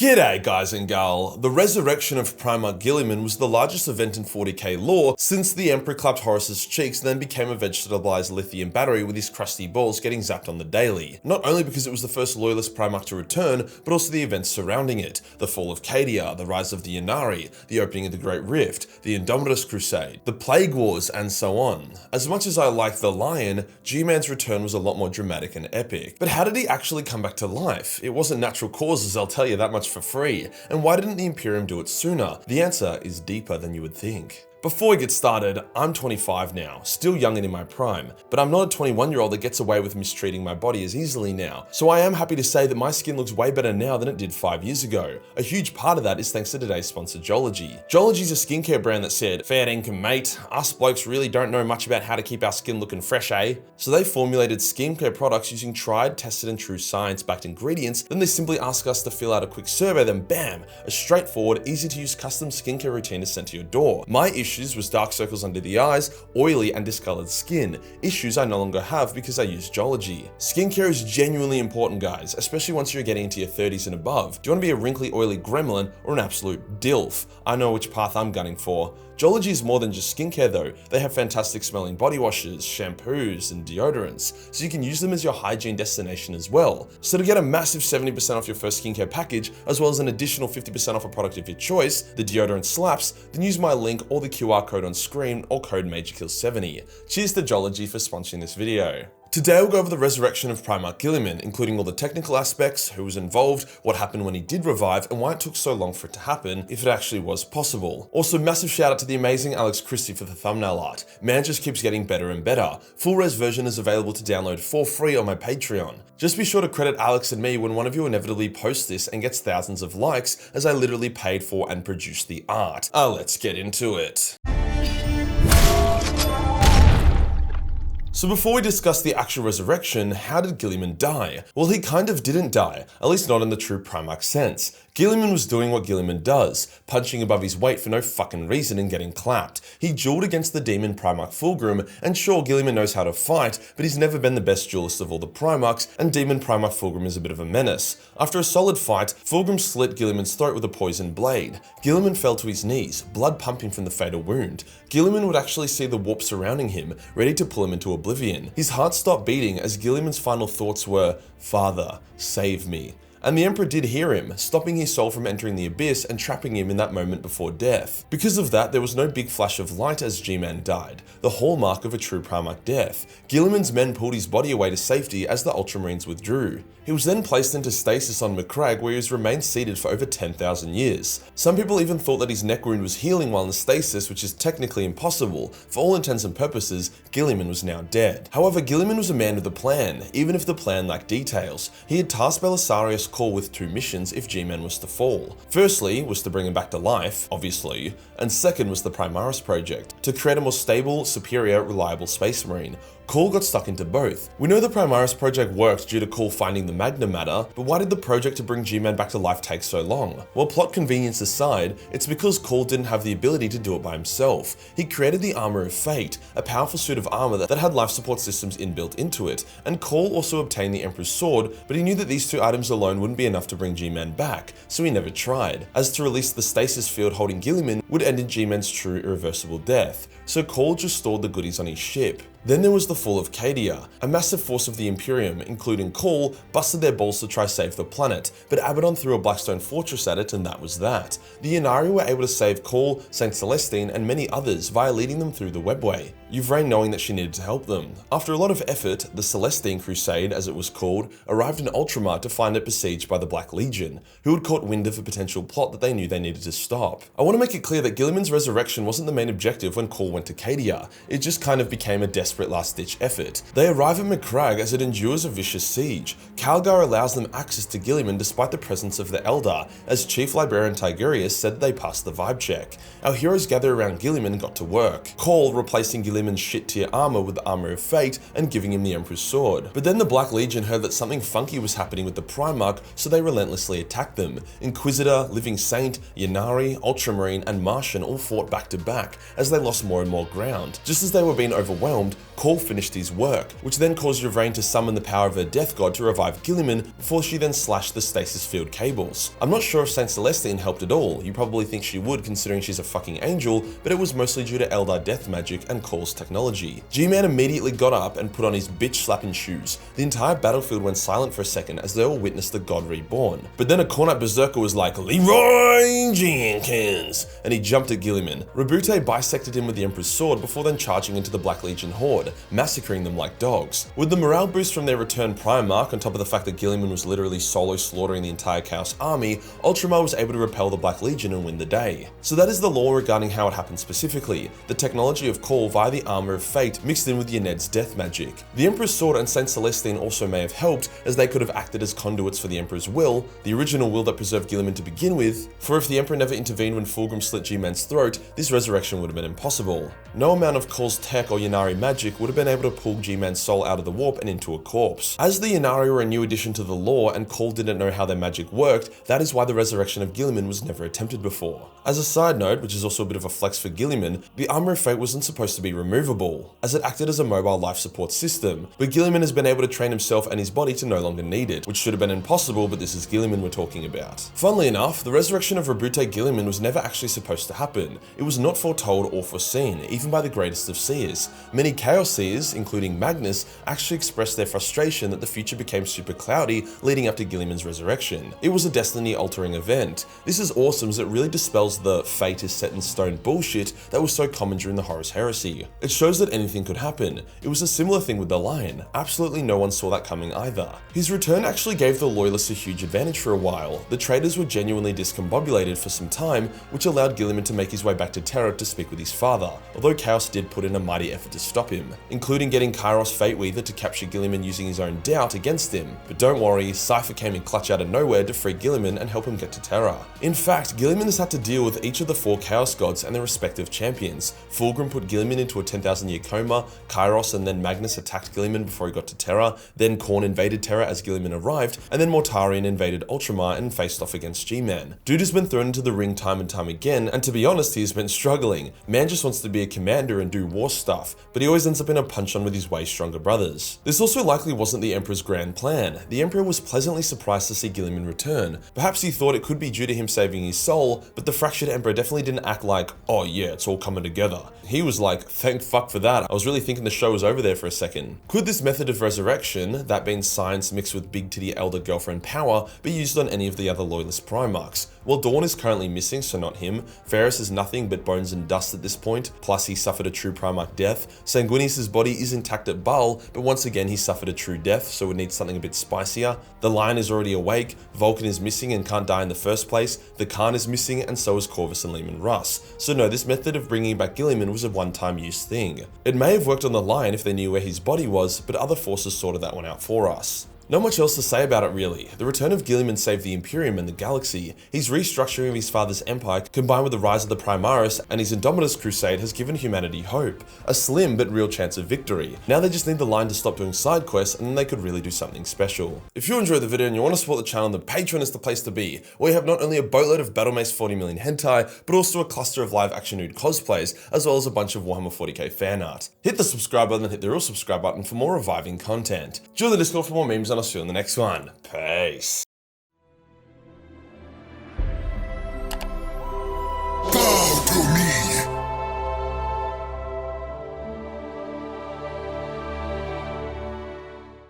G'day guys and gal. The resurrection of Primarch Guilliman was the largest event in 40k lore since the Emperor clapped Horus's cheeks and then became a vegetabilized lithium battery with his crusty balls getting zapped on the daily. Not only because it was the first loyalist Primarch to return, but also the events surrounding it. The fall of Cadia, the rise of the Inari, the opening of the Great Rift, the Indomitus Crusade, the Plague Wars, and so on. As much as I like the Lion, G-Man's return was a lot more dramatic and epic. But how did he actually come back to life? It wasn't natural causes, I'll tell you that much for free. And why didn't the Imperium do it sooner? The answer is deeper than you would think. Before we get started, I'm 25 now, still young and in my prime, but I'm not a 21-year-old that gets away with mistreating my body as easily now. So I am happy to say that my skin looks way better now than it did 5 years ago. A huge part of that is thanks to today's sponsor, Joology. Joology's a skincare brand that said, "Fair dinkum mate, us blokes really don't know much about how to keep our skin looking fresh, eh?" So they formulated skincare products using tried, tested and true science-backed ingredients. Then they simply ask us to fill out a quick survey, then bam, a straightforward, easy to use custom skincare routine is sent to your door. My issues was dark circles under the eyes, oily and discolored skin, issues I no longer have because I use Joology. Skincare is genuinely important, guys, especially once you're getting into your 30s and above. Do you want to be a wrinkly, oily gremlin or an absolute dilf? I know which path I'm gunning for. Joology is more than just skincare though. They have fantastic smelling body washes, shampoos, and deodorants, so you can use them as your hygiene destination as well. So to get a massive 70% off your first skincare package, as well as an additional 50% off a product of your choice, the deodorant slaps, then use my link or the QR code on screen or code Majorkill70. Cheers to Joology for sponsoring this video. Today we'll go over the resurrection of Primarch Guilliman, including all the technical aspects, who was involved, what happened when he did revive, and why it took so long for it to happen, if it actually was possible. Also, massive shout out to the amazing Alex Christie for the thumbnail art. Man just keeps getting better and better. Full res version is available to download for free on my Patreon. Just be sure to credit Alex and me when one of you inevitably posts this and gets thousands of likes, as I literally paid for and produced the art. Let's get into it. So before we discuss the actual resurrection, how did Guilliman die? Well, he kind of didn't die, at least not in the true Primarch sense. Guilliman was doing what Guilliman does, punching above his weight for no fucking reason and getting clapped. He dueled against the demon Primarch Fulgrim, and sure, Guilliman knows how to fight, but he's never been the best duelist of all the Primarchs, and demon Primarch Fulgrim is a bit of a menace. After a solid fight, Fulgrim slit Guilliman's throat with a poisoned blade. Guilliman fell to his knees, blood pumping from the fatal wound. Guilliman would actually see the warp surrounding him, ready to pull him into oblivion. His heart stopped beating as Guilliman's final thoughts were, "Father, save me." And the Emperor did hear him, stopping his soul from entering the abyss and trapping him in that moment before death. Because of that, there was no big flash of light as G-Man died, the hallmark of a true Primarch death. Guilliman's men pulled his body away to safety as the Ultramarines withdrew. He was then placed into stasis on Macragge, where he has remained seated for over 10,000 years. Some people even thought that his neck wound was healing while in stasis, which is technically impossible. For all intents and purposes, Guilliman was now dead. However, Guilliman was a man with a plan, even if the plan lacked details. He had tasked Belisarius Cawl with 2 missions if G-Man was to fall. Firstly was to bring him back to life, obviously, and second was the Primaris project, to create a more stable, superior, reliable space marine. Cawl got stuck into both. We know the Primaris project worked due to Cawl finding the Magna Matter, but why did the project to bring G-Man back to life take so long? Well, plot convenience aside, it's because Cawl didn't have the ability to do it by himself. He created the Armor of Fate, a powerful suit of armor that had life support systems inbuilt into it, and Cawl also obtained the Emperor's Sword, but he knew that these 2 items alone wouldn't be enough to bring G-Man back, so he never tried, as to release the stasis field holding Guilliman would end in G-Man's true irreversible death, so Cawl just stored the goodies on his ship. Then there was the fall of Cadia. A massive force of the Imperium, including Cawl, busted their balls to try save the planet, but Abaddon threw a Blackstone fortress at it and that was that. The Inari were able to save Cawl, Saint Celestine, and many others via leading them through the webway. Yvraine knowing that she needed to help them. After a lot of effort, the Celestine Crusade, as it was called, arrived in Ultramar to find it besieged by the Black Legion, who had caught wind of a potential plot that they knew they needed to stop. I want to make it clear that Guilliman's resurrection wasn't the main objective when Cawl went to Cadia. It just kind of became a desperate last-ditch effort. They arrive at Macragge as it endures a vicious siege. Calgar allows them access to Guilliman despite the presence of the Eldar, as Chief Librarian Tigurius said they passed the vibe check. Our heroes gather around Guilliman and got to work. Cawl, replacing Guilliman Guilliman's shit-tier armor with the Armor of Fate and giving him the Emperor's Sword. But then the Black Legion heard that something funky was happening with the Primarch, so they relentlessly attacked them. Inquisitor, Living Saint, Ynnari, Ultramarine, and Martian all fought back to back as they lost more and more ground. Just as they were being overwhelmed, Call finished his work, which then caused Yvraine to summon the power of her death god to revive Guilliman before she then slashed the stasis field cables. I'm not sure if Saint Celestine helped at all. You probably think she would considering she's a fucking angel, but it was mostly due to Eldar death magic and Call's technology. G-Man immediately got up and put on his bitch-slapping shoes. The entire battlefield went silent for a second as they all witnessed the god reborn. But then a cornet berserker was like, "Leroy Jenkins!" and he jumped at Guilliman. Roboute bisected him with the Emperor's Sword before then charging into the Black Legion horde, massacring them like dogs. With the morale boost from their returned Primarch, on top of the fact that Guilliman was literally solo slaughtering the entire Chaos army, Ultramar was able to repel the Black Legion and win the day. So that is the lore regarding how it happened specifically, the technology of Call via the Armor of Fate mixed in with Ynned's death magic. The Emperor's Sword and Saint Celestine also may have helped, as they could have acted as conduits for the Emperor's will, the original will that preserved Guilliman to begin with, for if the Emperor never intervened when Fulgrim slit G-Man's throat, this resurrection would have been impossible. No amount of Call's tech or Ynnari magic would have been able to pull G-Man's soul out of the warp and into a corpse. As the Ynnari were a new addition to the lore and Call didn't know how their magic worked, that is why the resurrection of Guilliman was never attempted before. As a side note, which is also a bit of a flex for Guilliman, the Armor of Fate wasn't supposed to be removable, as it acted as a mobile life support system, but Guilliman has been able to train himself and his body to no longer need it, which should have been impossible, but this is Guilliman we're talking about. Funnily enough, the resurrection of Roboute Guilliman was never actually supposed to happen. It was not foretold or foreseen, even by the greatest of seers. Many Chaos seers, including Magnus, actually expressed their frustration that the future became super cloudy leading up to Guilliman's resurrection. It was a destiny-altering event. This is awesome as it really dispels the fate is set in stone bullshit that was so common during the Horus Heresy. It shows that anything could happen. It was a similar thing with the Lion. Absolutely no one saw that coming either. His return actually gave the Loyalists a huge advantage for a while. The traitors were genuinely discombobulated for some time, which allowed Guilliman to make his way back to Terra to speak with his father, although Chaos did put in a mighty effort to stop him, including getting Kairos Fateweaver to capture Guilliman using his own doubt against him. But don't worry, Cypher came in clutch out of nowhere to free Guilliman and help him get to Terra. In fact, Guilliman has had to deal with each of the 4 Chaos Gods and their respective champions. Fulgrim put Guilliman into a 10,000-year coma, Kairos and then Magnus attacked Guilliman before he got to Terra, then Khorne invaded Terra as Guilliman arrived, and then Mortarion invaded Ultramar and faced off against G-Man. Dude has been thrown into the ring time and time again, and to be honest, he's been struggling. Man just wants to be a commander and do war stuff, but he always ends up in a punch-on with his way stronger brothers. This also likely wasn't the Emperor's grand plan. The Emperor was pleasantly surprised to see Guilliman return. Perhaps he thought it could be due to him saving his soul, but the fractured Emperor definitely didn't act like, "Oh yeah, it's all coming together." He was like, "Thank fuck for that. I was really thinking the show was over there for a second." Could this method of resurrection, that being science mixed with big titty elder girlfriend power, be used on any of the other Loyalist Primarchs? Well, Dawn is currently missing, so not him. Ferris is nothing but bones and dust at this point, plus he suffered a true Primarch death. Sanguinius' body is intact at Baal, but once again he suffered a true death, so would need something a bit spicier. The Lion is already awake, Vulcan is missing and can't die in the first place, the Khan is missing, and so is Corvus and Leman Russ. So no, this method of bringing back Guilliman was a one-time use thing. It may have worked on the Lion if they knew where his body was, but other forces sorted that one out for us. Not much else to say about it really. The return of Guilliman saved the Imperium and the galaxy. His restructuring of his father's empire combined with the rise of the Primaris and his Indomitus crusade has given humanity hope. A slim but real chance of victory. Now they just need the Line to stop doing side quests and then they could really do something special. If you enjoyed the video and you want to support the channel, then Patreon is the place to be, where you have not only a boatload of Battlemace 40 million hentai, but also a cluster of live action nude cosplays, as well as a bunch of Warhammer 40k fan art. Hit the subscribe button and hit the real subscribe button for more reviving content. Join the Discord for more memes and I'll see you in the next one. Peace.